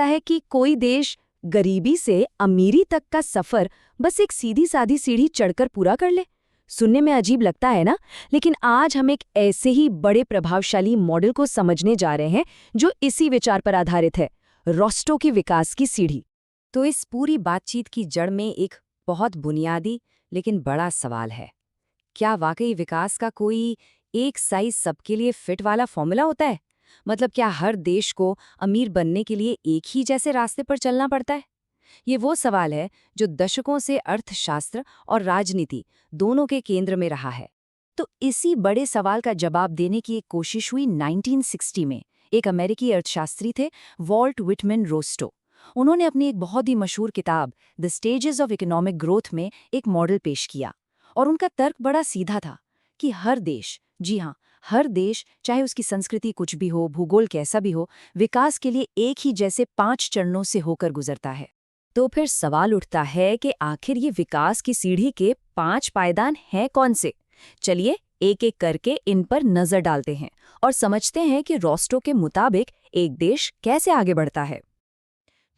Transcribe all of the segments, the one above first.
लगता है कि कोई देश गरीबी से अमीरी तक का सफर बस एक सीधी सादी सीढ़ी चढ़कर पूरा कर ले। सुनने में अजीब लगता है ना, लेकिन आज हम एक ऐसे ही बड़े प्रभावशाली मॉडल को समझने जा रहे हैं जो इसी विचार पर आधारित है, रोस्टो की विकास की सीढ़ी। तो इस पूरी बातचीत की जड़ में एक बहुत बुनियादी लेकिन बड़ा सवाल है। क्या वाकई विकास का कोई एक साइज सबके लिए फिट वाला फॉर्मूला होता है? मतलब क्या हर देश को अमीर बनने के लिए एक ही जैसे रास्ते पर चलना पड़ता है? ये वो सवाल है जो दशकों से अर्थशास्त्र और राजनीति दोनों के केंद्र में रहा है। तो इसी बड़े सवाल का जवाब देने की एक कोशिश हुई 1960 में। एक अमेरिकी अर्थशास्त्री थे वॉल्ट विटमैन रोस्टो। उन्होंने अपनी एक बहुत ही मशहूर किताब the stages of economic growth में एक मॉडल पेश किया। और उनका तर्क बड़ा सीधा था कि हर देश, जी हाँ, हर देश, चाहे उसकी संस्कृति कुछ भी हो, भूगोल कैसा भी हो, विकास के लिए एक ही जैसे 5 चरणों से होकर गुजरता है। तो फिर सवाल उठता है कि आखिर ये विकास की सीढ़ी के 5 पायदान हैं कौन से? चलिए एक एक करके इन पर नजर डालते हैं और समझते हैं कि रोस्टो के मुताबिक एक देश कैसे आगे बढ़ता है।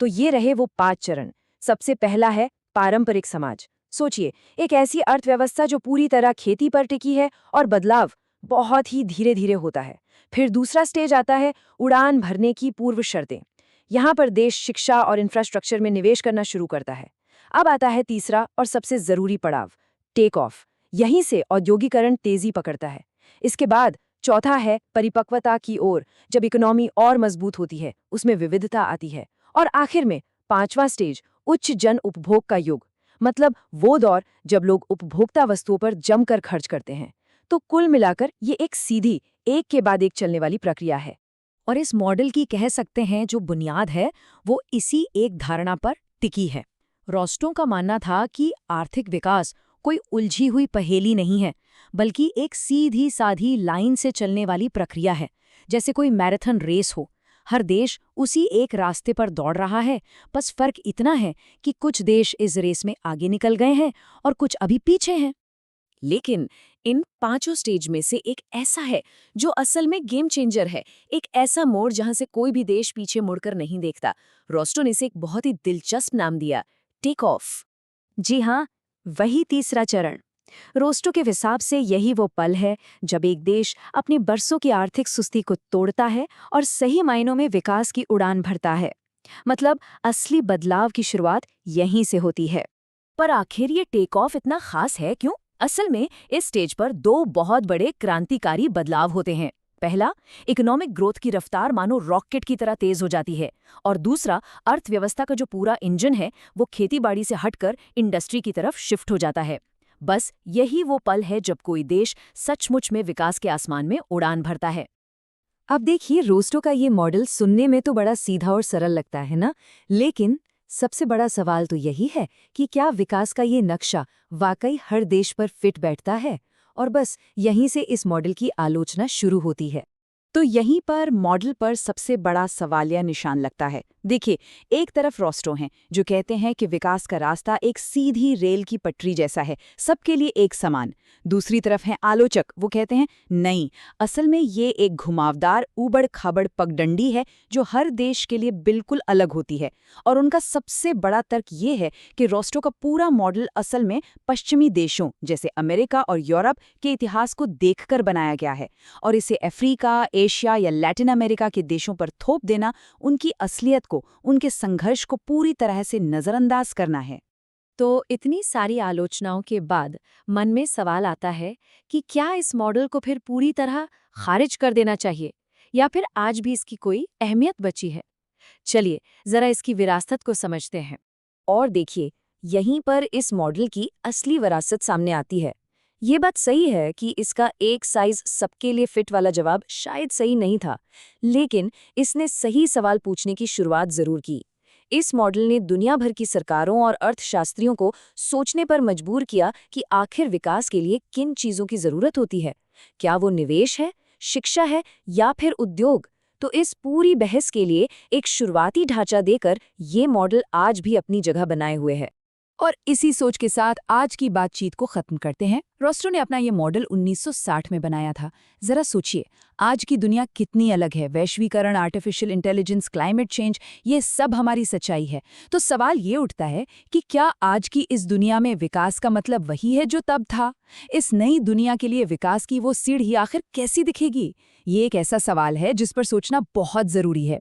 तो ये रहे वो 5 चरण। सबसे पहला है पारंपरिक समाज। सोचिए, एक ऐसी अर्थव्यवस्था जो पूरी तरह खेती पर टिकी है और बदलाव बहुत ही धीरे धीरे होता है। फिर दूसरा स्टेज आता है उड़ान भरने की पूर्व शर्तें। यहाँ पर देश शिक्षा और इंफ्रास्ट्रक्चर में निवेश करना शुरू करता है। अब आता है तीसरा और सबसे जरूरी पड़ाव, टेक ऑफ। यहीं से औद्योगिकरण तेजी पकड़ता है। इसके बाद चौथा है परिपक्वता की ओर, जब इकोनॉमी और मजबूत होती है, उसमें विविधता आती है। और आखिर में 5वां स्टेज, उच्च जन उपभोग का युग, मतलब वो दौर जब लोग उपभोक्ता वस्तुओं पर जमकर खर्च करते हैं। तो कुल मिलाकर ये एक सीधी, एक के बाद एक चलने वाली प्रक्रिया है। और इस मॉडल की कह सकते हैं जो बुनियाद है वो इसी एक धारणा पर टिकी है। रोस्टो का मानना था कि आर्थिक विकास कोई उलझी हुई पहेली नहीं है, बल्कि एक सीधी साधी लाइन से चलने वाली प्रक्रिया है, जैसे कोई मैराथन रेस हो। हर देश उसी एक रास्ते पर दौड़ रहा है, बस फर्क इतना है कि कुछ देश इस रेस में आगे निकल गए हैं और कुछ अभी पीछे हैं। लेकिन इन 5 स्टेज में से एक ऐसा है जो असल में गेम चेंजर है, एक ऐसा मोड़ जहां से कोई भी देश पीछे मुड़कर नहीं देखता। रोस्टो ने इसे एक बहुत ही दिलचस्प नाम दिया, टेक ऑफ। जी हाँ, वही तीसरा चरण। रोस्टो के हिसाब से यही वो पल है जब एक देश अपने बरसों की आर्थिक सुस्ती को तोड़ता है और सही मायनों में विकास की उड़ान भरता है। मतलब असली बदलाव की शुरुआत यहीं से होती है। पर आखिर ये टेक ऑफ इतना खास है क्यों? असल में इस स्टेज पर 2 बहुत बड़े क्रांतिकारी बदलाव होते हैं। पहला, इकोनॉमिक ग्रोथ की रफ्तार मानो रॉकेट की तरह तेज हो जाती है। और दूसरा, अर्थव्यवस्था का जो पूरा इंजन है वो खेतीबाड़ी से हटकर इंडस्ट्री की तरफ शिफ्ट हो जाता है। बस यही वो पल है जब कोई देश सचमुच में विकास के आसमान में उड़ान भरता है। अब देखिए, रोस्टो का ये मॉडल सुनने में तो बड़ा सीधा और सरल लगता है ना, लेकिन सबसे बड़ा सवाल तो यही है कि क्या विकास का ये नक्शा वाकई हर देश पर फिट बैठता है? और बस यहीं से इस मॉडल की आलोचना शुरू होती है। तो यहीं पर मॉडल पर सबसे बड़ा सवालिया निशान लगता है। देखिए, एक तरफ रोस्टो हैं जो कहते हैं कि विकास का रास्ता एक सीधी रेल की पटरी जैसा है, सबके लिए एक समान। दूसरी तरफ हैं आलोचक, वो कहते हैं नहीं, असल में ये एक घुमावदार ऊबड़ खाबड़ पगडंडी है जो हर देश के लिए बिल्कुल अलग होती है। और उनका सबसे बड़ा तर्क ये है कि रोस्टो का पूरा मॉडल असल में पश्चिमी देशों जैसे अमेरिका और यूरोप के इतिहास को देखकर बनाया गया है, और इसे अफ्रीका, एशिया या लैटिन अमेरिका के देशों पर थोप देना उनकी असलियत को, उनके संघर्ष को पूरी तरह से नज़रअंदाज करना है। तो इतनी सारी आलोचनाओं के बाद मन में सवाल आता है कि क्या इस मॉडल को फिर पूरी तरह खारिज कर देना चाहिए, या फिर आज भी इसकी कोई अहमियत बची है? चलिए जरा इसकी विरासत को समझते हैं। और देखिए, यहीं पर इस मॉडल की असली विरासत सामने आती है। ये बात सही है कि इसका एक साइज सबके लिए फिट वाला जवाब शायद सही नहीं था, लेकिन इसने सही सवाल पूछने की शुरुआत जरूर की। इस मॉडल ने दुनिया भर की सरकारों और अर्थशास्त्रियों को सोचने पर मजबूर किया कि आखिर विकास के लिए किन चीजों की जरूरत होती है। क्या वो निवेश है, शिक्षा है, या फिर उद्योग? तो इस पूरी बहस के लिए एक शुरुआती ढांचा देकर ये मॉडल आज भी अपनी जगह बनाए हुए है। और इसी सोच के साथ आज की बातचीत को खत्म करते हैं। रोस्ट्रो ने अपना ये मॉडल 1960 में बनाया था। जरा सोचिए, आज की दुनिया कितनी अलग है। वैश्वीकरण, आर्टिफिशियल इंटेलिजेंस, क्लाइमेट चेंज, ये सब हमारी सच्चाई है। तो सवाल ये उठता है कि क्या आज की इस दुनिया में विकास का मतलब वही है जो तब था? इस नई दुनिया के लिए विकास की वो सीढ़ी आखिर कैसी दिखेगी? ये एक ऐसा सवाल है जिस पर सोचना बहुत जरूरी है।